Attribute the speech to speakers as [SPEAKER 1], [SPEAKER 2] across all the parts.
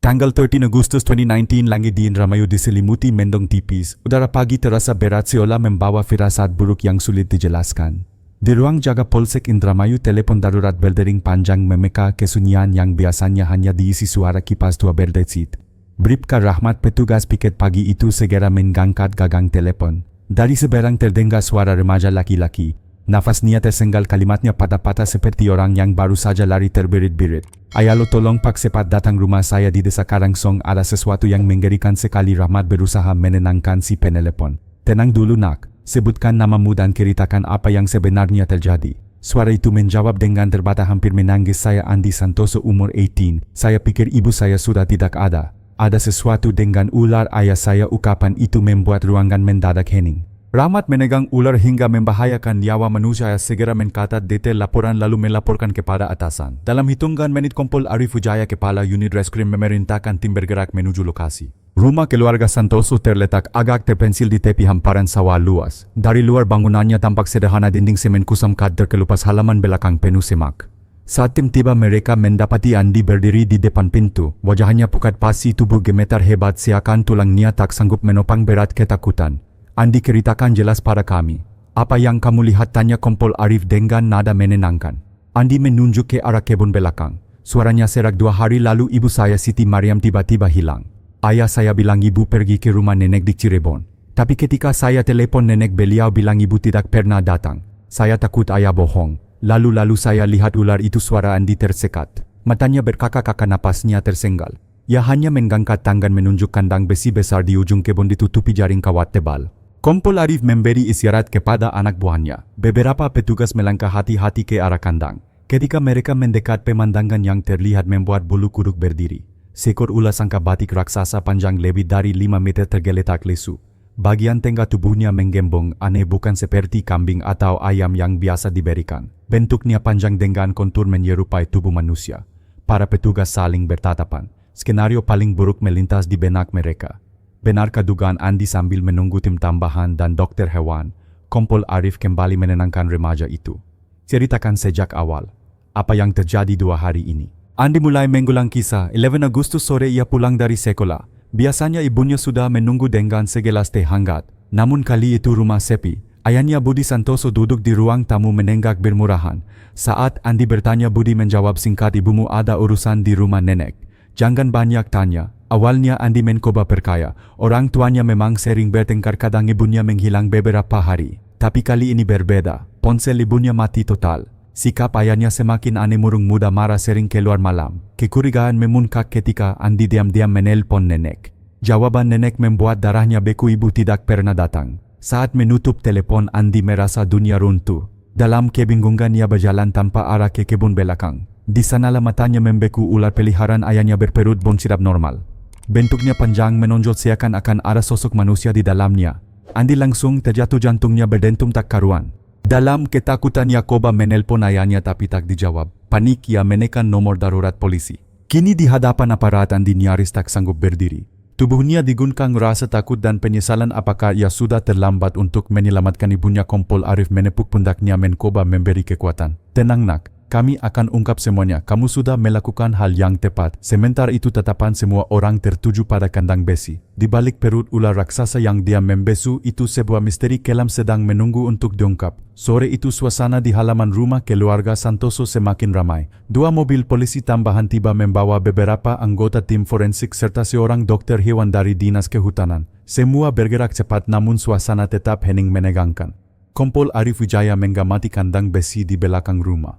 [SPEAKER 1] Tanggal 13 Agustus 2019, langit di Indramayu diselimuti mendung tipis. Udara pagi terasa berat seolah membawa firasat buruk yang sulit dijelaskan. Di ruang jaga Polsek Indramayu, telepon darurat berdering panjang memeka kesunyian yang biasanya hanya diisi suara kipas tua berdecit. Bribka Rahmat, petugas piket pagi itu segera mengangkat gagang telepon. Dari seberang terdengar suara remaja laki-laki. Nafasnya tersenggal, kalimatnya patah-patah seperti orang yang baru saja lari terbirit-birit. Ayalo, tolong pak, cepat datang rumah saya di desa Karangsong, ada sesuatu yang mengerikan sekali. Rahmat berusaha menenangkan si penelepon. Tenang dulu nak, sebutkan namamu dan ceritakan apa yang sebenarnya terjadi. Suara itu menjawab dengan terbata hampir menangis. Saya Andi Santoso, umur 18. Saya pikir ibu saya sudah tidak ada. Ada sesuatu dengan ular ayah saya. Ukapan itu membuat ruangan mendadak hening. Rahmat menegang ular hingga membahayakan nyawa manusia. Segera mencatat detail laporan lalu melaporkan kepada atasan. Dalam hitungan menit, Kompol Arif Wijaya, kepala unit reskrim, memerintahkan tim bergerak menuju lokasi. Rumah keluarga Santoso terletak agak terpencil di tepi hamparan sawah luas. Dari luar bangunannya tampak sederhana, dinding semen kusam kat terkelupas, halaman belakang penuh semak. Saat tim tiba, mereka mendapati Andi berdiri di depan pintu. Wajahnya pucat pasi, tubuh gemetar hebat seakan tulangnya tak sanggup menopang berat ketakutan. Andi, ceritakan jelas pada kami. Apa yang kamu lihat, tanya Kompol Arif dengan nada menenangkan. Andi menunjuk ke arah kebun belakang. Suaranya serak. 2 hari lalu ibu saya Siti Mariam tiba-tiba hilang. Ayah saya bilang ibu pergi ke rumah nenek di Cirebon. Tapi ketika saya telepon nenek, beliau bilang ibu tidak pernah datang. Saya takut ayah bohong. Lalu saya lihat ular itu. Suara Andi tersekat. Matanya berkakak-kakak, napasnya tersenggal. Ia hanya mengangkat tangan menunjuk kandang besi besar di ujung kebun ditutupi jaring kawat tebal. Kompol Arif memberi isyarat kepada anak buahnya. Beberapa petugas melangkah hati-hati ke arah kandang. Ketika mereka mendekat, pemandangan yang terlihat membuat bulu kuduk berdiri. Seekor ular sangka batik raksasa panjang lebih dari 5 meter tergeletak lesu. Bagian tengah tubuhnya menggembong aneh, bukan seperti kambing atau ayam yang biasa diberikan. Bentuknya panjang dengan kontur menyerupai tubuh manusia. Para petugas saling bertatapan. Skenario paling buruk melintas di benak mereka. Benarkah dugaan Andi? Sambil menunggu tim tambahan dan dokter hewan, Kompol Arif kembali menenangkan remaja itu. Ceritakan sejak awal. Apa yang terjadi 2 hari ini? Andi mulai mengulang kisah. 11 Agustus sore ia pulang dari sekolah. Biasanya ibunya sudah menunggu dengan segelas teh hangat. Namun kali itu rumah sepi. Ayahnya Budi Santoso duduk di ruang tamu menenggak bermurahan. Saat Andi bertanya, Budi menjawab singkat, ibumu ada urusan di rumah nenek. Jangan banyak tanya. Awalnya Andi mencoba percaya. Orang tuanya memang sering bertengkar, kadang ibunya menghilang beberapa hari. Tapi kali ini berbeda. Ponsel ibunya mati total. Sikap ayahnya semakin aneh, murung, muda marah, sering keluar malam. Kecurigaan memuncak ketika Andi diam-diam menelpon nenek. Jawaban nenek membuat darahnya beku, ibu tidak pernah datang. Saat menutup telepon, Andi merasa dunia runtuh. Dalam kebingungan ia berjalan tanpa arah ke kebun belakang. Di sanalah matanya membeku. Ular peliharaan ayahnya berperut bongsirap normal. Bentuknya panjang menonjol seakan-akan ada sosok manusia di dalamnya. Andi langsung terjatuh, jantungnya berdentum tak karuan. Dalam ketakutan ia coba menelpon ayahnya tapi tak dijawab. Panik ia menekan nomor darurat polisi. Kini di hadapan aparat, Andi nyaris tak sanggup berdiri. Tubuhnya diguncang rasa takut dan penyesalan. Apakah ia sudah terlambat untuk menyelamatkan ibunya? Kompol Arif menepuk pundaknya mencoba memberi kekuatan. Tenang nak. Kami akan ungkap semuanya. Kamu sudah melakukan hal yang tepat. Sementara itu tatapan semua orang tertuju pada kandang besi. Di balik perut ular raksasa yang diam membesu itu, sebuah misteri kelam sedang menunggu untuk diungkap. Sore itu suasana di halaman rumah keluarga Santoso semakin ramai. 2 mobil polisi tambahan tiba membawa beberapa anggota tim forensik serta seorang dokter hewan dari Dinas Kehutanan. Semua bergerak cepat namun suasana tetap hening menegangkan. Kompol Arif Wijaya mengamati kandang besi di belakang rumah.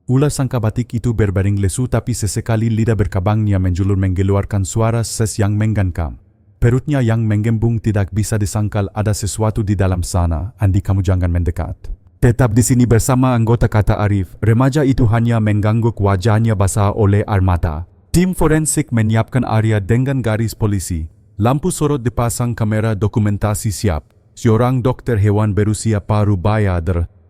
[SPEAKER 1] Ular sangka batik itu berbaring lesu, tapi sesekali lidah berkabangnya menjulur mengeluarkan suara ses yang menggangkam. Perutnya yang menggembung, tidak bisa disangkal ada sesuatu di dalam sana. Andi, kamu jangan mendekat. Tetap di sini bersama anggota, kata Arif. Remaja itu hanya mengangguk, wajahnya basah oleh air mata. Tim forensik menyiapkan area dengan garis polisi. Lampu sorot dipasang, kamera dokumentasi siap. Seorang dokter hewan berusia paruh baya,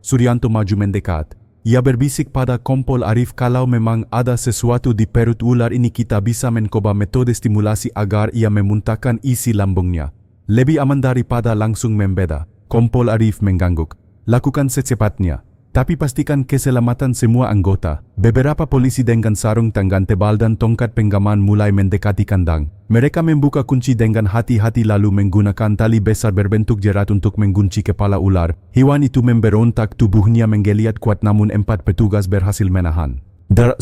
[SPEAKER 1] Suryanto, maju mendekat. Ia berbisik pada Kompol Arif, kalau memang ada sesuatu di perut ular ini, kita bisa mencoba metode stimulasi agar ia memuntahkan isi lambungnya. Lebih aman daripada langsung membeda. Kompol Arif mengangguk. Lakukan secepatnya. Tapi pastikan keselamatan semua anggota. Beberapa polisi dengan sarung tangan tebal dan tongkat penggaman mulai mendekati kandang. Mereka membuka kunci dengan hati-hati lalu menggunakan tali besar berbentuk jerat untuk mengunci kepala ular. Hewan itu memberontak, tubuhnya menggeliat kuat namun 4 petugas berhasil menahan.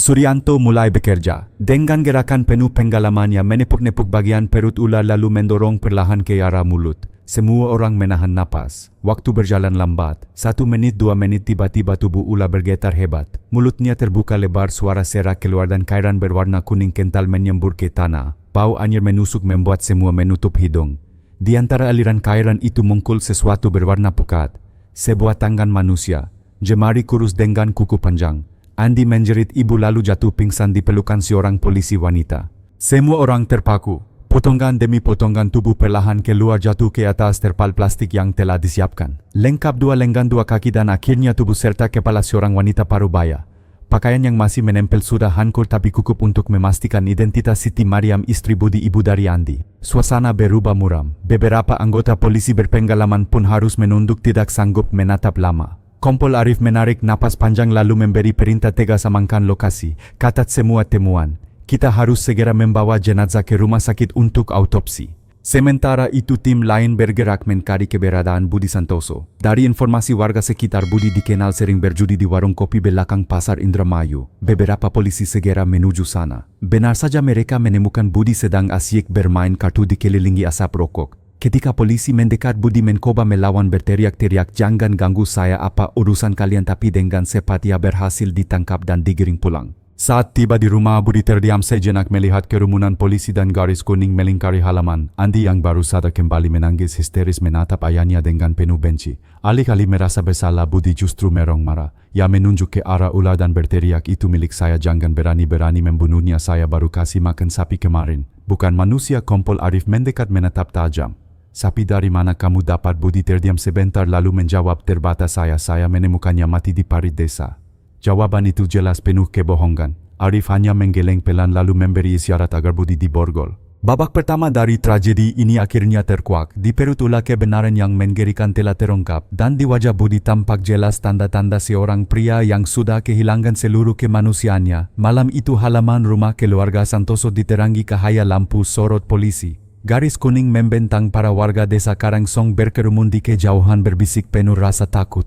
[SPEAKER 1] Suryanto mulai bekerja. Dengan gerakan penuh pengalamannya menepuk-nepuk bagian perut ular lalu mendorong perlahan ke arah mulut. Semua orang menahan napas. Waktu berjalan lambat. 1 menit 2 menit tiba-tiba tubuh ular bergetar hebat. Mulutnya terbuka lebar, suara serak keluar dan cairan berwarna kuning kental menyembur ke tanah. Bau anyir menusuk membuat semua menutup hidung. Di antara aliran cairan itu muncul sesuatu berwarna pukat. Sebuah tangan manusia. Jemari kurus dengan kuku panjang. Andi menjerit ibu lalu jatuh pingsan di pelukan seorang polisi wanita. Semua orang terpaku. Potongan demi potongan tubuh perlahan keluar jatuh ke atas terpal plastik yang telah disiapkan. Lengkap 2 lengan 2 kaki dan akhirnya tubuh serta kepala seorang wanita parubaya. Pakaian yang masih menempel sudah hancur tapi cukup untuk memastikan identitas Siti Mariam, istri Budi, ibu dari Andi. Suasana berubah muram. Beberapa anggota polisi berpengalaman pun harus menunduk, tidak sanggup menatap lama. Kompol Arif menarik napas panjang lalu memberi perintah tegas, amankan lokasi. Catat semua temuan. Kita harus segera membawa jenazah ke rumah sakit untuk autopsi. Sementara itu tim lain bergerak mencari keberadaan Budi Santoso. Dari informasi warga sekitar, Budi dikenal sering berjudi di warung kopi belakang Pasar Indramayu. Beberapa polisi segera menuju sana. Benar saja mereka menemukan Budi sedang asyik bermain kartu dikelilingi asap rokok. Ketika polisi mendekat, Budi mencoba melawan, berteriak-teriak, "Jangan ganggu saya, apa urusan kalian?" Tapi dengan cepat ia berhasil ditangkap dan digiring pulang. Saat tiba di rumah, Budi terdiam sejenak melihat kerumunan polisi dan garis kuning melingkari halaman. Andi yang baru sadar kembali menangis histeris menatap ayahnya dengan penuh benci. Alih-alih merasa bersalah, Budi justru merong marah. Ia menunjuk ke arah ular dan berteriak, "Itu milik saya, jangan berani-berani membunuhnya. Saya baru kasih makan sapi kemarin, bukan manusia." Kompol Arif mendekat menatap tajam. "Sapi dari mana kamu dapat?" Budi terdiam sebentar lalu menjawab, "Terbatas saya menemukannya mati di parit desa." Jawaban itu jelas penuh kebohongan. Arif hanya menggeleng pelan lalu memberi isyarat agar Budi diborgol. Babak pertama dari tragedi ini akhirnya terkuak. Di perut ular kebenaran yang mengerikan telah terungkap dan di wajah Budi tampak jelas tanda-tanda seorang pria yang sudah kehilangan seluruh kemanusiaannya. Malam itu halaman rumah keluarga Santoso diterangi cahaya lampu sorot polisi. Garis kuning membentang, para warga desa Karangsong berkerumun di kejauhan berbisik penuh rasa takut.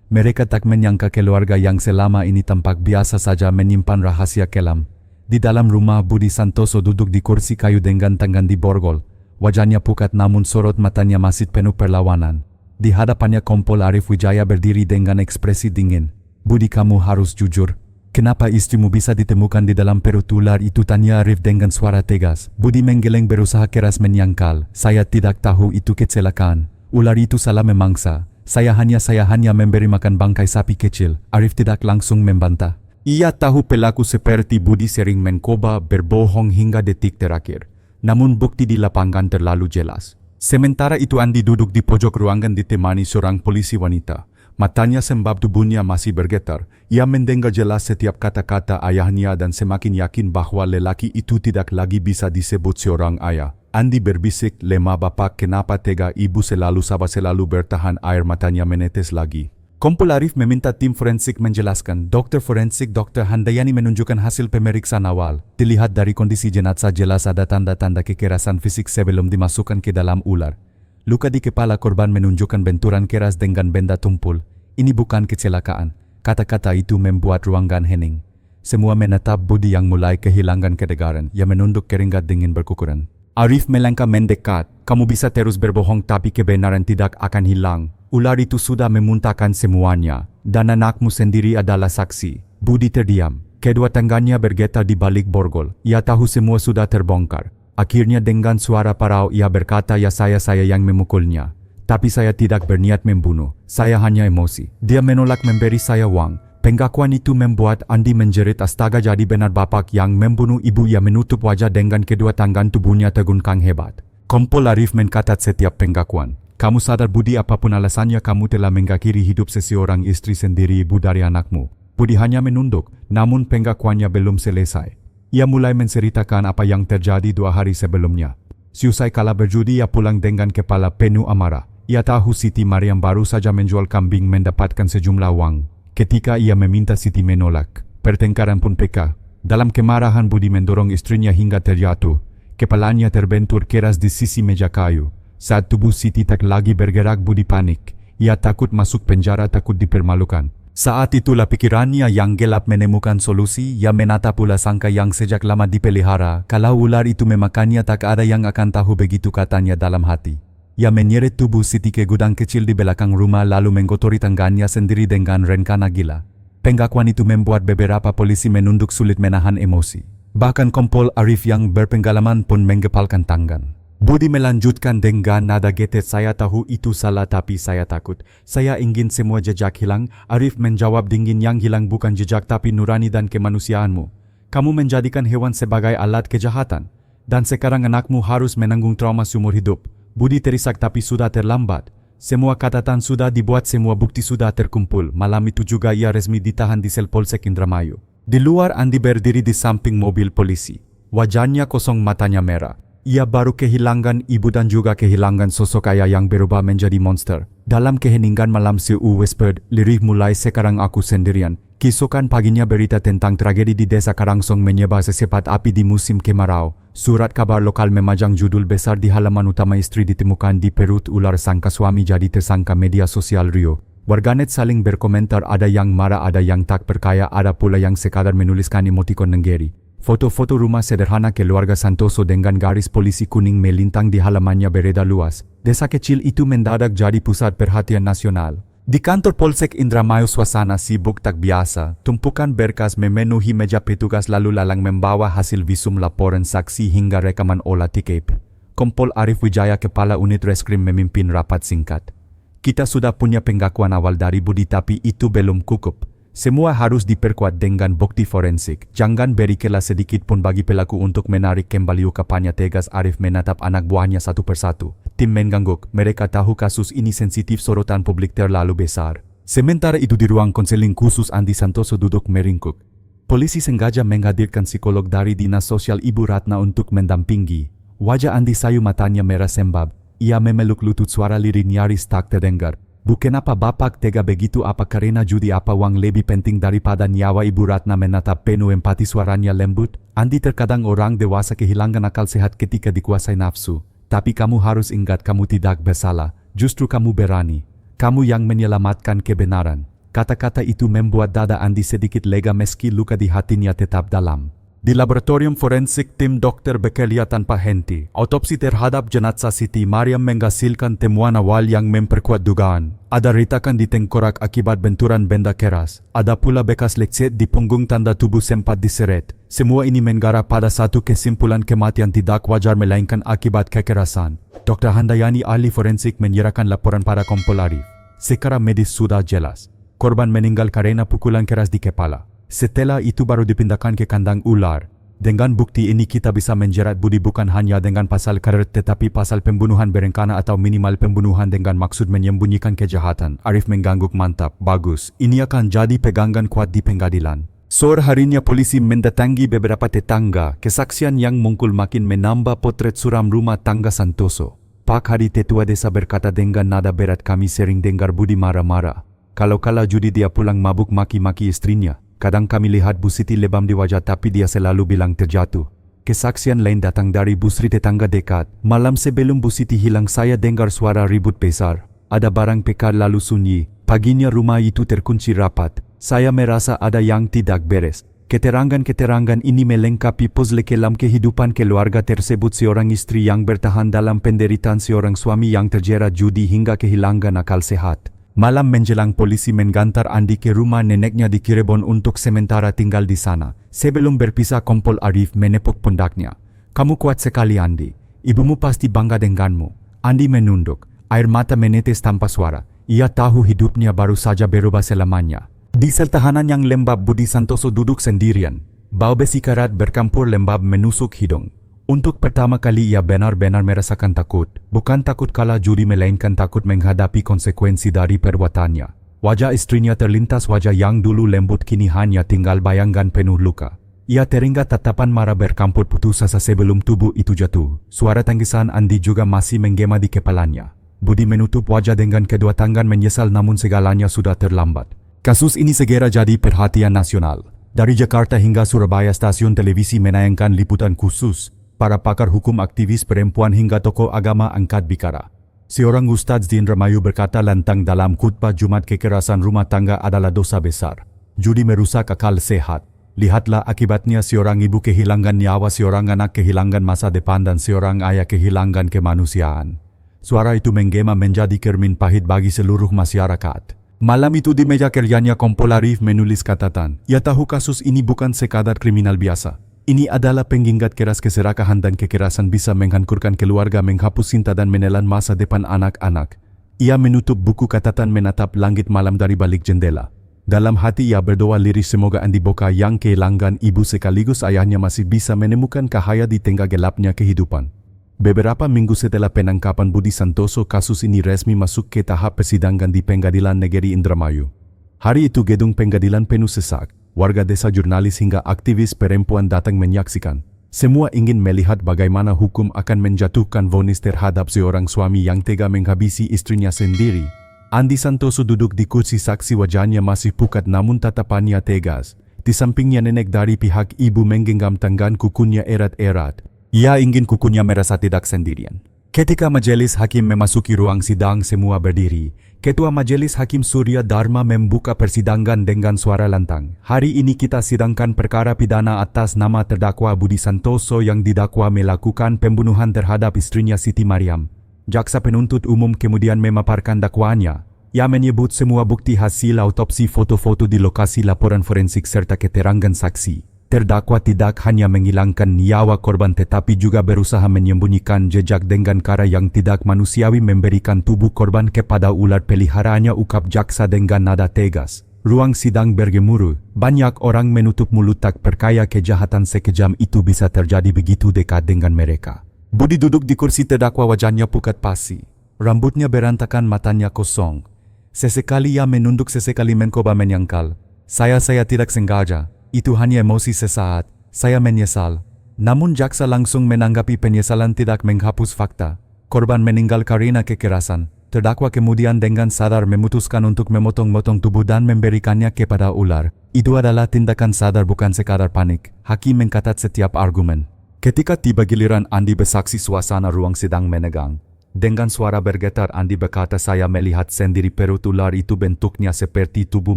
[SPEAKER 1] Mereka tak menyangka keluarga yang selama ini tampak biasa saja menyimpan rahasia kelam. Di dalam rumah, Budi Santoso duduk di kursi kayu dengan tangan diborgol. Wajahnya pucat namun sorot matanya masih penuh perlawanan. Di hadapannya Kompol Arif Wijaya berdiri dengan ekspresi dingin. "Budi, kamu harus jujur. Kenapa istrimu bisa ditemukan di dalam perut ular itu?" tanya Arif dengan suara tegas. Budi menggeleng berusaha keras menyangkal. "Saya tidak tahu itu kecelakaan. Ular itu salah memangsa. Saya hanya memberi makan bangkai sapi kecil." Arif tidak langsung membantah. Ia tahu pelaku seperti Budi sering mencoba berbohong hingga detik terakhir. Namun bukti di lapangan terlalu jelas. Sementara itu Andi duduk di pojok ruangan ditemani seorang polisi wanita. Matanya sembab, tubuhnya masih bergetar. Ia mendengar jelas setiap kata-kata ayahnya dan semakin yakin bahwa lelaki itu tidak lagi bisa disebut seorang ayah. Andi berbisik, "Lemah bapak, kenapa tega? Ibu selalu sabar, selalu bertahan." Air matanya menetes lagi. Kompol Arif meminta tim forensik menjelaskan. Dokter forensik Dr. Handayani menunjukkan hasil pemeriksaan awal. Dilihat dari kondisi jenazah jelas ada tanda-tanda kekerasan fisik sebelum dimasukkan ke dalam ular. Luka di kepala korban menunjukkan benturan keras dengan benda tumpul. "Ini bukan kecelakaan." Kata-kata itu membuat ruangan hening. Semua menatap Budi yang mulai kehilangan ketegaran. Ia menunduk, keringat dingin berkukuran. Arif melangkah mendekat. "Kamu bisa terus berbohong tapi kebenaran tidak akan hilang. Ular itu sudah memuntahkan semuanya. Dan anakmu sendiri adalah saksi." Budi terdiam. Kedua tangannya bergetar di balik borgol. Ia tahu semua sudah terbongkar. Akhirnya dengan suara parau ia berkata, "Ya saya yang memukulnya. Tapi saya tidak berniat membunuh. Saya hanya emosi. Dia menolak memberi saya uang." Pengakuan itu membuat Andi menjerit, "Astaga, jadi benar bapak yang membunuh ibu." Ia menutup wajah dengan kedua tangan, tubuhnya terguncang hebat. Kompol Arif mencatat setiap pengakuan. "Kamu sadar Budi, apapun alasannya kamu telah mengakhiri hidup seseorang istri sendiri, ibu dari anakmu." Budi hanya menunduk, namun pengakuannya belum selesai. Ia mulai menceritakan apa yang terjadi 2 hari sebelumnya. Seusai kalah berjudi, ia pulang dengan kepala penuh amarah. Ia tahu Siti Mariam baru saja menjual kambing mendapatkan sejumlah uang. Ketika ia meminta Siti menolak, pertengkaran pun pecah. Dalam kemarahan Budi mendorong istrinya hingga terjatuh. Kepalanya terbentur keras di sisi meja kayu. Saat tubuh Siti tak lagi bergerak, Budi panik. Ia takut masuk penjara, takut dipermalukan. Saat itulah pikirannya yang gelap menemukan solusi. Ia menatap ular sangka yang sejak lama dipelihara. Kalau ular itu memakannya, tak ada yang akan tahu, begitu katanya dalam hati. Ia menyeret tubuh Siti ke gudang kecil di belakang rumah lalu menggotori tangannya sendiri dengan rencana gila. Pengakuan itu membuat beberapa polisi menunduk, sulit menahan emosi. Bahkan Kompol Arif yang berpengalaman pun menggepalkan tangan. Budi melanjutkan dengan nada getir, "Saya tahu itu salah tapi saya takut. Saya ingin semua jejak hilang." Arif menjawab dingin, "Yang hilang bukan jejak tapi nurani dan kemanusiaanmu. Kamu menjadikan hewan sebagai alat kejahatan. Dan sekarang anakmu harus menanggung trauma seumur hidup." Budi terisak, tapi sudah terlambat. Semua catatan sudah dibuat, semua bukti sudah terkumpul. Malam itu juga ia resmi ditahan di sel Polsek Indramayu. Di luar, Andi berdiri di samping mobil polisi. Wajahnya kosong, matanya merah. Ia baru kehilangan ibu dan juga kehilangan sosok ayah yang berubah menjadi monster. Dalam keheningan malam, Siu whispered, "Lirih, mulai sekarang aku sendirian." Keesokan paginya berita tentang tragedi di desa Karangsong menyebar secepat api di musim kemarau. Surat kabar lokal memajang judul besar di halaman utama, "Istri ditemukan di perut ular, sangka suami jadi tersangka." Media sosial riuh. Warganet saling berkomentar, ada yang marah, ada yang tak percaya, ada pula yang sekadar menuliskan emotikon nenggeri. Foto-foto rumah sederhana keluarga Santoso dengan garis polisi kuning melintang di halamannya beredar luas. Desa kecil itu mendadak jadi pusat perhatian nasional. Di kantor Polsek Indramayu suasana sibuk tak biasa. Tumpukan berkas memenuhi meja petugas, lalu lalang membawa hasil visum, laporan saksi hingga rekaman olah TKP. Kompol Arif Wijaya, kepala unit reskrim, memimpin rapat singkat. "Kita sudah punya pengakuan awal dari Budi, tapi itu belum cukup. Semua harus diperkuat dengan bukti forensik. Jangan beri celah sedikit pun bagi pelaku untuk menarik kembali ungkapannya tegas." Arif menatap anak buahnya satu persatu. Tim mengangguk. Mereka tahu kasus ini sensitif, sorotan publik terlalu besar. Sementara itu di ruang konseling khusus, Andi Santoso duduk meringkuk. Polisi sengaja menghadirkan psikolog dari Dinas Sosial Ibu Ratna untuk mendampingi. Wajah Andi sayu, matanya merah sembab. Ia memeluk lutut, suara lirih nyaris tak terdengar. "Bukan apa Bapak tega begitu? Apa karena judi? Apa uang lebih penting daripada nyawa?" Ibu Ratna menatap penuh empati, suaranya lembut. "Andi, terkadang orang dewasa kehilangan akal sehat ketika dikuasai nafsu. Tapi kamu harus ingat, kamu tidak bersalah. Justru kamu berani. Kamu yang menyelamatkan kebenaran." Kata-kata itu membuat dada Andi sedikit lega meski luka di hatinya tetap dalam. Di laboratorium forensik, tim dokter bekerja tanpa henti. Autopsi terhadap jenazah Siti Mariam menghasilkan temuan awal yang memperkuat dugaan. Ada retakan di tengkorak akibat benturan benda keras. Ada pula bekas lecet di punggung, tanda tubuh sempat diseret. Semua ini mengarah pada satu kesimpulan, kematian tidak wajar melainkan akibat kekerasan. Dr. Handayani, ahli forensik, menyerahkan laporan pada Kompol Arif. Secara medis sudah jelas. Korban meninggal karena pukulan keras di kepala. Setelah itu baru dipindahkan ke kandang ular. Dengan bukti ini kita bisa menjerat Budi bukan hanya dengan pasal karet, tetapi pasal pembunuhan berencana atau minimal pembunuhan dengan maksud menyembunyikan kejahatan. Arif mengangguk, "Mantap, bagus. Ini akan jadi pegangan kuat di pengadilan." Sore harinya polisi mendatangi beberapa tetangga. Kesaksian yang muncul makin menambah potret suram rumah tangga Santoso. Pak Hadi, tetua desa, berkata dengan nada berat, "Kami sering dengar Budi marah-marah. Kalau kala judi dia pulang mabuk maki-maki istrinya. Kadang kami lihat Bu Siti lebam di wajah, tapi dia selalu bilang terjatuh." Kesaksian lain datang dari Bu Sri, tetangga dekat. "Malam sebelum Bu Siti hilang, saya dengar suara ribut besar. Ada barang pekar lalu sunyi. Paginya rumah itu terkunci rapat. Saya merasa ada yang tidak beres." Keterangan-keterangan ini melengkapi puzzle kelam kehidupan keluarga tersebut. Seorang istri yang bertahan dalam penderitaan, seorang suami yang terjerat judi hingga kehilangan akal sehat. Malam menjelang, polisi menggantar Andi ke rumah neneknya di Cirebon untuk sementara tinggal di sana. Sebelum berpisah, Kompol Arif menepuk pundaknya. "Kamu kuat sekali, Andi. Ibumu pasti bangga denganmu." Andi menunduk. Air mata menetes tanpa suara. Ia tahu hidupnya baru saja berubah selamanya. Di sel tahanan yang lembab, Budi Santoso duduk sendirian. Bau besi karat bercampur lembab menusuk hidung. Untuk pertama kali ia benar-benar merasakan takut. Bukan takut kalah judi, melainkan takut menghadapi konsekuensi dari perbuatannya. Wajah istrinya terlintas, wajah yang dulu lembut kini hanya tinggal bayangan penuh luka. Ia teringat tatapan marah bercampur putus asa sebelum tubuh itu jatuh. Suara tangisan Andi juga masih menggema di kepalanya. Budi menutup wajah dengan kedua tangan, menyesal, namun segalanya sudah terlambat. Kasus ini segera jadi perhatian nasional. Dari Jakarta hingga Surabaya, stasiun televisi menayangkan liputan khusus. Para pakar hukum, aktivis perempuan hingga tokoh agama angkat bicara. Seorang ustadz di Indramayu berkata lantang dalam khutbah Jumat, kekerasan rumah tangga adalah dosa besar. Judi merusak akal sehat. Lihatlah akibatnya, seorang ibu kehilangan nyawa, seorang anak kehilangan masa depan, dan seorang ayah kehilangan kemanusiaan. Suara itu menggema menjadi cermin pahit bagi seluruh masyarakat. Malam itu di meja kerjanya, Kompol Arif menulis catatan. Ia tahu kasus ini bukan sekadar kriminal biasa. Ini adalah pengingat keras, keserakahan dan kekerasan bisa menghancurkan keluarga, menghapus cinta dan menelan masa depan anak-anak. Ia menutup buku catatan, menatap langit malam dari balik jendela. Dalam hati ia berdoa liris, semoga Andi Boka yang kehilangan ibu sekaligus ayahnya masih bisa menemukan cahaya di tengah gelapnya kehidupan. Beberapa minggu setelah penangkapan Budi Santoso, kasus ini resmi masuk ke tahap persidangan di Pengadilan Negeri Indramayu. Hari itu gedung pengadilan penuh sesak. Warga desa, jurnalis hingga aktivis perempuan datang menyaksikan. Semua ingin melihat bagaimana hukum akan menjatuhkan vonis terhadap seorang suami yang tega menghabisi istrinya sendiri. Andi Santoso duduk di kursi saksi, wajahnya masih pucat namun tatapannya tegas. Di sampingnya nenek dari pihak ibu menggenggam tangan kukunya erat-erat. Ia ingin kukunya merasa tidak sendirian. Ketika majelis hakim memasuki ruang sidang, semua berdiri. Ketua Majelis Hakim Surya Dharma membuka persidangan dengan suara lantang. Hari ini kita sidangkan perkara pidana atas nama terdakwa Budi Santoso yang didakwa melakukan pembunuhan terhadap istrinya Siti Mariam. Jaksa penuntut umum kemudian memaparkan dakwaannya. Ia menyebut semua bukti hasil autopsi, foto-foto di lokasi, laporan forensik serta keterangan saksi. Terdakwa tidak hanya menghilangkan nyawa korban tetapi juga berusaha menyembunyikan jejak dengan cara yang tidak manusiawi, memberikan tubuh korban kepada ular peliharaannya, ungkap jaksa dengan nada tegas. Ruang sidang bergemuruh. Banyak orang menutup mulut, tak percaya kejahatan sekejam itu bisa terjadi begitu dekat dengan mereka. Budi duduk di kursi terdakwa, wajahnya pucat pasi. Rambutnya berantakan, matanya kosong. Sesekali ia menunduk, sesekali mencoba menyangkal. Saya tidak sengaja. Itu hanya emosi sesaat. Saya menyesal. Namun jaksa langsung menanggapi penyesalan tidak menghapus fakta. Korban meninggal karena kekerasan. Terdakwa kemudian dengan sadar memutuskan untuk memotong-motong tubuh dan memberikannya kepada ular. Itu adalah tindakan sadar, bukan sekadar panik. Hakim mengkatat setiap argumen. Ketika tiba giliran Andi bersaksi, suasana ruang sidang menegang. Dengan suara bergetar Andi berkata, saya melihat sendiri perut ular itu bentuknya seperti tubuh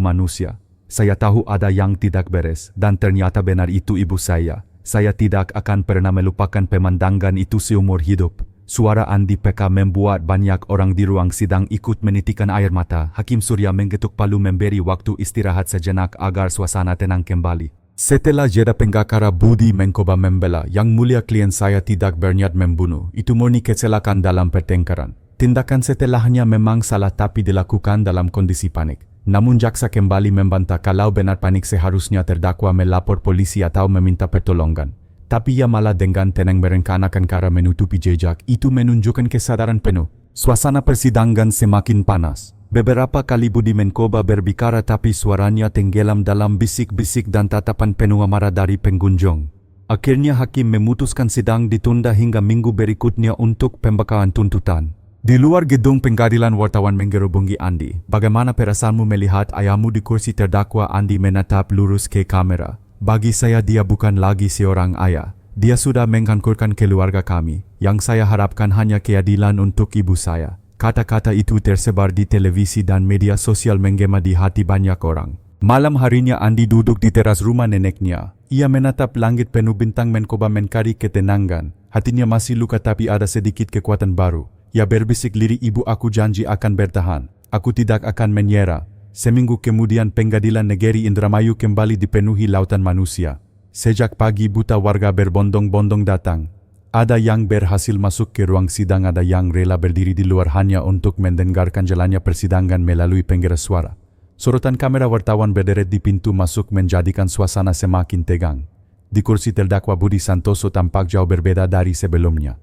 [SPEAKER 1] manusia. Saya tahu ada yang tidak beres, dan ternyata benar itu ibu saya. Saya tidak akan pernah melupakan pemandangan itu seumur hidup. Suara Andi PK membuat banyak orang di ruang sidang ikut menitikkan air mata. Hakim Surya menggetuk palu, memberi waktu istirahat sejenak agar suasana tenang kembali. Setelah jeda pengacara Budi mencoba membela, yang mulia klien saya tidak berniat membunuh. Itu murni kecelakaan dalam pertengkaran. Tindakan setelahnya memang salah tapi dilakukan dalam kondisi panik. Namun jaksa kembali membantah kalau benar panik seharusnya terdakwa melapor polisi atau meminta pertolongan. Tapi ia malah dengan tenang merencanakan cara menutupi jejak. Itu menunjukkan kesadaran penuh. Suasana persidangan semakin panas. Beberapa kali Budi mencoba berbicara tapi suaranya tenggelam dalam bisik-bisik dan tatapan penuh amarah dari pengunjung. Akhirnya hakim memutuskan sidang ditunda hingga minggu berikutnya untuk pembacaan tuntutan. Di luar gedung pengadilan, wartawan menggerubungi Andi. Bagaimana perasaanmu melihat ayahmu di kursi terdakwa? Andi menatap lurus ke kamera. Bagi saya dia bukan lagi seorang ayah. Dia sudah menghancurkan keluarga kami. Yang saya harapkan hanya keadilan untuk ibu saya. Kata-kata itu tersebar di televisi dan media sosial, menggema di hati banyak orang. Malam harinya Andi duduk di teras rumah neneknya. Ia menatap langit penuh bintang, mencoba mencari ketenangan. Hatinya masih luka tapi ada sedikit kekuatan baru. Ia berbisik lirih, ibu, aku janji akan bertahan. Aku tidak akan menyerah. Seminggu kemudian Pengadilan Negeri Indramayu kembali dipenuhi lautan manusia. Sejak pagi buta warga berbondong-bondong datang. Ada yang berhasil masuk ke ruang sidang, ada yang rela berdiri di luar hanya untuk mendengarkan jalannya persidangan melalui pengeras suara. Sorotan kamera wartawan berderet di pintu masuk menjadikan suasana semakin tegang. Di kursi terdakwa Budi Santoso tampak jauh berbeda dari sebelumnya.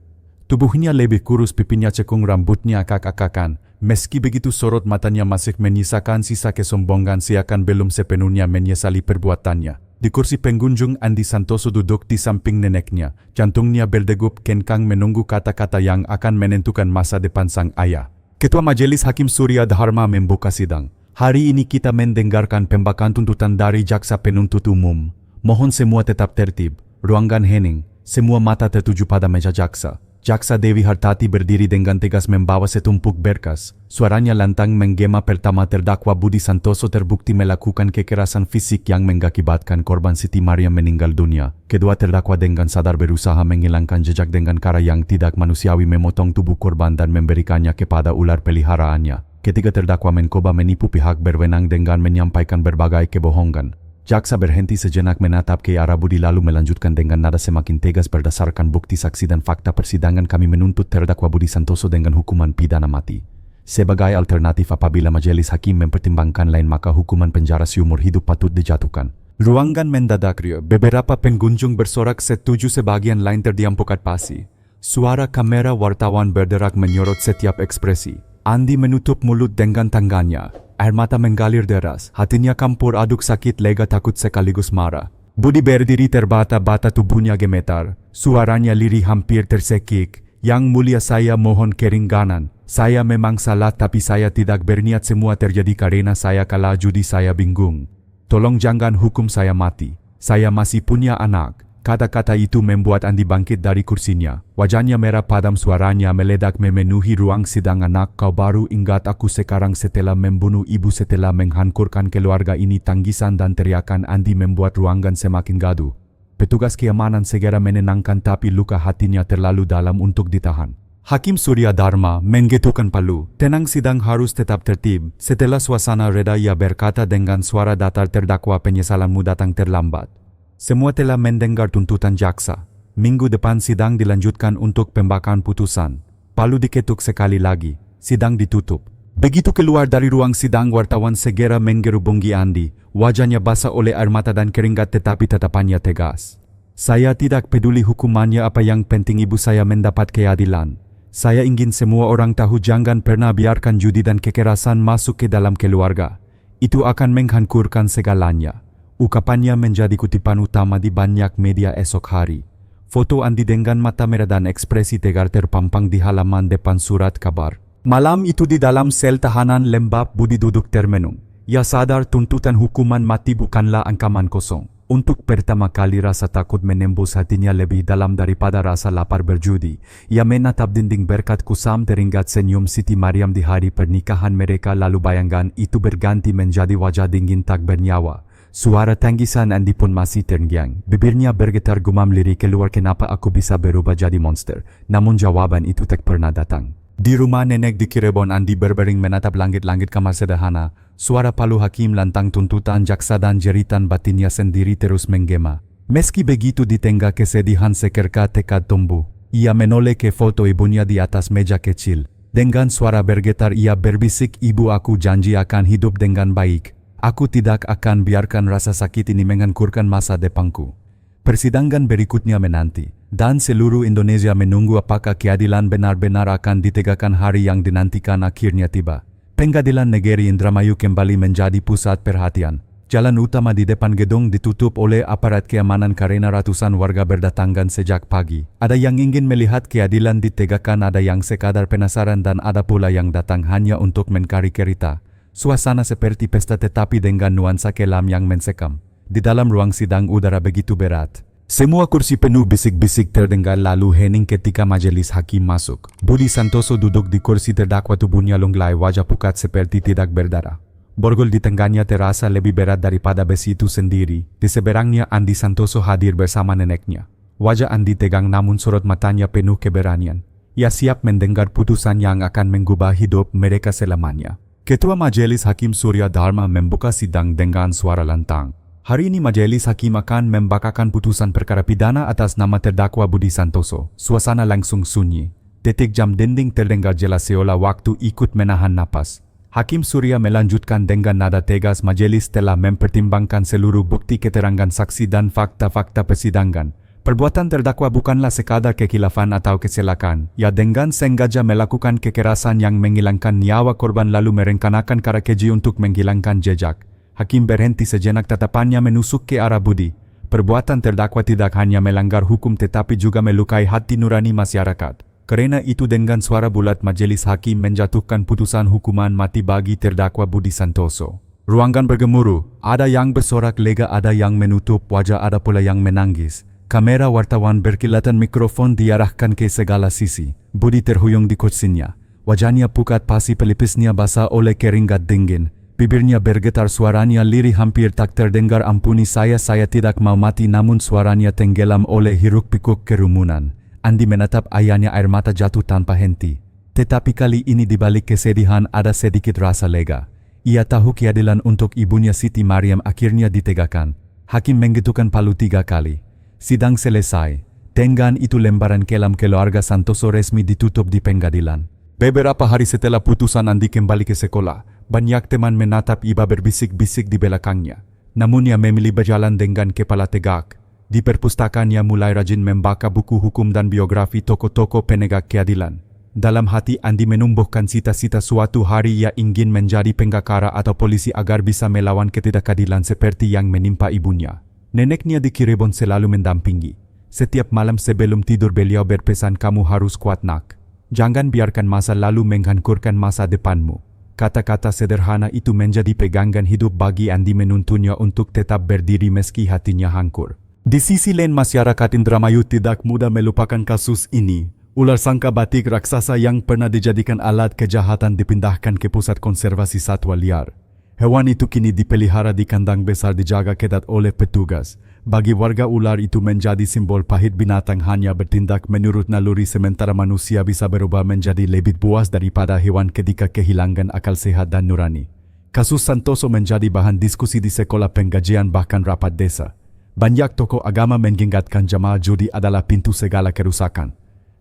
[SPEAKER 1] Tubuhnya lebih kurus, pipinya cekung, rambutnya akak-akakan. Meski begitu sorot matanya masih menyisakan sisa kesombongan, seakan belum sepenuhnya menyesali perbuatannya. Di kursi pengunjung Andi Santoso duduk di samping neneknya. Jantungnya berdegup kencang menunggu kata-kata yang akan menentukan masa depan sang ayah. Ketua Majelis Hakim Surya Dharma membuka sidang. Hari ini kita mendengarkan pembacaan tuntutan dari Jaksa Penuntut Umum. Mohon semua tetap tertib. Ruangan hening. Semua mata tertuju pada meja jaksa. Jaksa Dewi Hartati berdiri dengan tegas membawa setumpuk berkas. Suaranya lantang menggema. Pertama, terdakwa Budi Santoso terbukti melakukan kekerasan fisik yang mengakibatkan korban Siti Mariam meninggal dunia. Kedua, terdakwa dengan sadar berusaha menghilangkan jejak dengan cara yang tidak manusiawi, memotong tubuh korban dan memberikannya kepada ular peliharaannya. Ketiga, terdakwa mencoba menipu pihak berwenang dengan menyampaikan berbagai kebohongan. Jaksa berhenti sejenak menatap ke arah Budi lalu melanjutkan dengan nada semakin tegas, berdasarkan bukti saksi dan fakta persidangan kami menuntut terdakwa Budi Santoso dengan hukuman pidana mati. Sebagai alternatif apabila majelis hakim mempertimbangkan lain maka hukuman penjara seumur hidup patut dijatuhkan. Ruangan mendadak riuh. Beberapa pengunjung bersorak setuju, sebagian lain terdiam pukat pasi. Suara kamera wartawan berderak menyorot setiap ekspresi. Andi menutup mulut dengan tangannya. Air mata mengalir deras, hatinya campur aduk sakit, lega, takut sekaligus marah. Budi berdiri terbata-bata, tubuhnya gemetar. Suaranya lirih hampir tersekik. Yang mulia, saya mohon keringanan. Saya memang salah tapi saya tidak berniat, semua terjadi karena saya kalah judi, saya bingung. Tolong jangan hukum saya mati. Saya masih punya anak. Kata-kata itu membuat Andi bangkit dari kursinya. Wajahnya merah padam, suaranya meledak memenuhi ruang sidang. Anak, kau baru ingat aku sekarang setelah membunuh ibu, setelah menghancurkan keluarga ini. Tangisan dan teriakan Andi membuat ruangan semakin gaduh. Petugas keamanan segera menenangkan tapi luka hatinya terlalu dalam untuk ditahan. Hakim Surya Dharma menggetukkan palu. Tenang, sidang harus tetap tertib. Setelah suasana reda, ia berkata dengan suara datar, terdakwa, penyesalanmu datang terlambat. Semua telah mendengar tuntutan jaksa. Minggu depan sidang dilanjutkan untuk pembacaan putusan. Palu diketuk sekali lagi. Sidang ditutup. Begitu keluar dari ruang sidang, wartawan segera menggerubungi Andi. Wajahnya basah oleh air mata dan keringat tetapi tatapannya tegas. Saya tidak peduli hukumannya, apa yang penting ibu saya mendapat keadilan. Saya ingin semua orang tahu jangan pernah biarkan judi dan kekerasan masuk ke dalam keluarga. Itu akan menghancurkan segalanya. Ukapannya menjadi kutipan utama di banyak media esok hari. Foto Andi dengan mata merah dan ekspresi tegar terpampang di halaman depan surat kabar. Malam itu di dalam sel tahanan lembab, Budi duduk termenung. Ia sadar tuntutan hukuman mati bukanlah ancaman kosong. Untuk pertama kali rasa takut menembus hatinya lebih dalam daripada rasa lapar berjudi. Ia menatap dinding berkat kusam, teringat senyum Siti Mariam di hari pernikahan mereka, lalu bayangan itu berganti menjadi wajah dingin tak bernyawa. Suara tangisan Andi pun masih terngiang. Bibirnya bergetar, gumam lirik keluar, kenapa aku bisa berubah jadi monster? Namun jawaban itu tak pernah datang. Di rumah nenek di Cirebon, Andi berbaring menatap langit-langit kamar sederhana. Suara palu hakim lantang, tuntutan jaksa dan jeritan batinnya sendiri terus menggema. Meski begitu, di tengah kesedihan sekerka tekad tumbuh. Ia menoleh ke foto ibunya di atas meja kecil. Dengan suara bergetar ia berbisik, ibu, aku janji akan hidup dengan baik. Aku tidak akan biarkan rasa sakit ini menghancurkan masa depanku. Persidangan berikutnya menanti, dan seluruh Indonesia menunggu apakah keadilan benar-benar akan ditegakkan. Hari yang dinantikan akhirnya tiba. Pengadilan Negeri Indramayu kembali menjadi pusat perhatian. Jalan utama di depan gedung ditutup oleh aparat keamanan karena ratusan warga berdatangan sejak pagi. Ada yang ingin melihat keadilan ditegakkan, ada yang sekadar penasaran, dan ada pula yang datang hanya untuk mencari cerita. Suasana seperti pesta tetapi dengan nuansa kelam yang mensekam. Di dalam ruang sidang udara begitu berat. Semua kursi penuh, bisik-bisik terdengar lalu hening ketika majelis hakim masuk. Budi Santoso duduk di kursi terdakwa, tubuhnya lunglai, wajah pucat seperti tidak berdarah. Borgol di tangannya terasa lebih berat daripada besi itu sendiri. Di seberangnya Andi Santoso hadir bersama neneknya. Wajah Andi tegang namun sorot matanya penuh keberanian. Ia siap mendengar putusan yang akan mengubah hidup mereka selamanya. Ketua Majelis Hakim Surya Dharma membuka sidang dengan suara lantang. Hari ini majelis hakim akan membacakan putusan perkara pidana atas nama terdakwa Budi Santoso. Suasana langsung sunyi. Detik jam dinding terdengar jelas seolah waktu ikut menahan napas. Hakim Surya melanjutkan dengan nada tegas, majelis telah mempertimbangkan seluruh bukti, keterangan saksi dan fakta-fakta persidangan. Perbuatan terdakwa bukanlah sekadar kekilafan atau kecelakaan. Ia dengan sengaja melakukan kekerasan yang menghilangkan nyawa korban lalu merencanakan cara keji untuk menghilangkan jejak. Hakim berhenti sejenak, tatapannya menusuk ke arah Budi. Perbuatan terdakwa tidak hanya melanggar hukum tetapi juga melukai hati nurani masyarakat. Karena itu dengan suara bulat majelis hakim menjatuhkan putusan hukuman mati bagi terdakwa Budi Santoso. Ruangan bergemuruh, ada yang bersorak lega, ada yang menutup wajah, ada pula yang menangis. Kamera wartawan berkilatan, mikrofon diarahkan ke segala sisi. Budi terhuyung di kursinya. Wajahnya pucat, pasi pelipisnya basah oleh keringat dingin. Bibirnya bergetar, suaranya lirih hampir tak terdengar. Ampuni saya tidak mau mati. Namun suaranya tenggelam oleh hiruk-pikuk kerumunan. Andi menatap ayahnya, air mata jatuh tanpa henti. Tetapi kali ini di balik kesedihan ada sedikit rasa lega. Ia tahu keadilan untuk ibunya Siti Mariam akhirnya ditegakkan. Hakim menggitukan palu 3 kali. Sidang selesai. Dengan itu lembaran kelam keluarga Santoso resmi ditutup di pengadilan. Beberapa hari setelah putusan, Andi kembali ke sekolah. Banyak teman menatap iba berbisik-bisik di belakangnya. Namun ia memilih berjalan dengan kepala tegak. Di perpustakaan ia mulai rajin membaca buku hukum dan biografi tokoh-tokoh penegak keadilan. Dalam hati Andi menumbuhkan cita-cita suatu hari ia ingin menjadi pengacara atau polisi agar bisa melawan ketidakadilan seperti yang menimpa ibunya. Neneknya di Cirebon selalu mendampingi. Setiap malam sebelum tidur beliau berpesan, kamu harus kuat nak. Jangan biarkan masa lalu menghancurkan masa depanmu. Kata-kata sederhana itu menjadi pegangan hidup bagi Andi, menuntunnya untuk tetap berdiri meski hatinya hancur. Di sisi lain, masyarakat Indramayu tidak mudah melupakan kasus ini. Ular sangka batik raksasa yang pernah dijadikan alat kejahatan dipindahkan ke pusat konservasi satwa liar. Hewan itu kini dipelihara di kandang besar, dijaga ketat oleh petugas. Bagi warga, ular itu menjadi simbol pahit binatang hanya bertindak menurut naluri, sementara manusia bisa berubah menjadi lebih buas daripada hewan ketika kehilangan akal sehat dan nurani. Kasus Santoso menjadi bahan diskusi di sekolah, pengajian, bahkan rapat desa. Banyak tokoh agama mengingatkan jamaah judi adalah pintu segala kerusakan.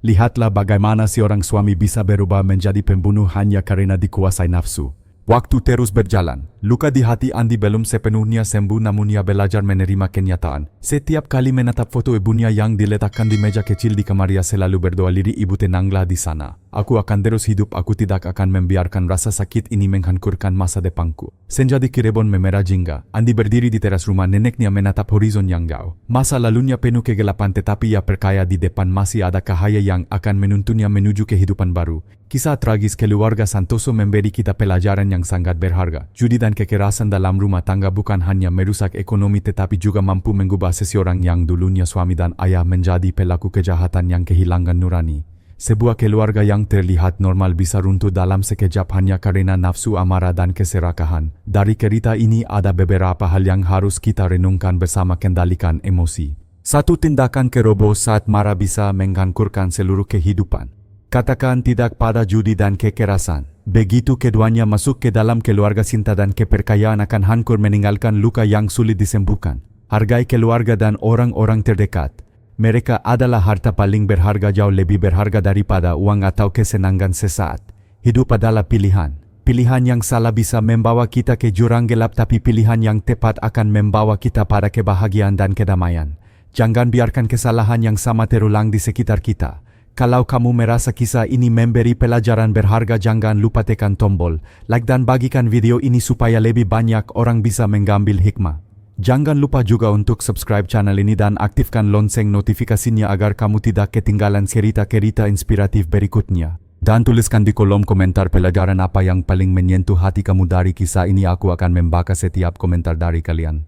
[SPEAKER 1] Lihatlah bagaimana seorang suami bisa berubah menjadi pembunuh hanya karena dikuasai nafsu. Waktu terus berjalan. Luka di hati Andi belum sepenuhnya sembuh, namun ia belajar menerima kenyataan. Setiap kali menatap foto ibunya yang diletakkan di meja kecil di kamar, ia selalu berdoa lirih, ibu tenanglah di sana. Aku akan terus hidup, aku tidak akan membiarkan rasa sakit ini menghancurkan masa depanku. Senja di Cirebon memerah jingga. Andi berdiri di teras rumah neneknya menatap horizon yang jauh. Masa lalunya penuh kegelapan, tetapi ia percaya di depan masih ada cahaya yang akan menuntunnya menuju kehidupan baru. Kisah tragis keluarga Santoso memberi kita pelajaran yang sangat berharga. Judi dan kekerasan dalam rumah tangga bukan hanya merusak ekonomi, tetapi juga mampu mengubah seseorang yang dulunya suami dan ayah menjadi pelaku kejahatan yang kehilangan nurani. Sebuah keluarga yang terlihat normal bisa runtuh dalam sekejap hanya karena nafsu, amarah, dan keserakahan. Dari cerita ini ada beberapa hal yang harus kita renungkan bersama: kendalikan emosi. 1. Tindakan keroboh saat marah bisa menghancurkan seluruh kehidupan. Katakan tidak pada judi dan kekerasan. Begitu keduanya masuk ke dalam keluarga, cinta dan kepercayaan akan hancur, meninggalkan luka yang sulit disembuhkan. Hargai keluarga dan orang-orang terdekat. Mereka adalah harta paling berharga, jauh lebih berharga daripada uang atau kesenangan sesaat. Hidup adalah pilihan. Pilihan yang salah bisa membawa kita ke jurang gelap, tapi pilihan yang tepat akan membawa kita pada kebahagiaan dan kedamaian. Jangan biarkan kesalahan yang sama terulang di sekitar kita. Kalau kamu merasa kisah ini memberi pelajaran berharga, jangan lupa tekan tombol like dan bagikan video ini supaya lebih banyak orang bisa mengambil hikmah. Jangan lupa juga untuk subscribe channel ini dan aktifkan lonceng notifikasinya agar kamu tidak ketinggalan cerita-cerita inspiratif berikutnya. Dan tuliskan di kolom komentar pelajaran apa yang paling menyentuh hati kamu dari kisah ini. Aku akan membaca setiap komentar dari kalian.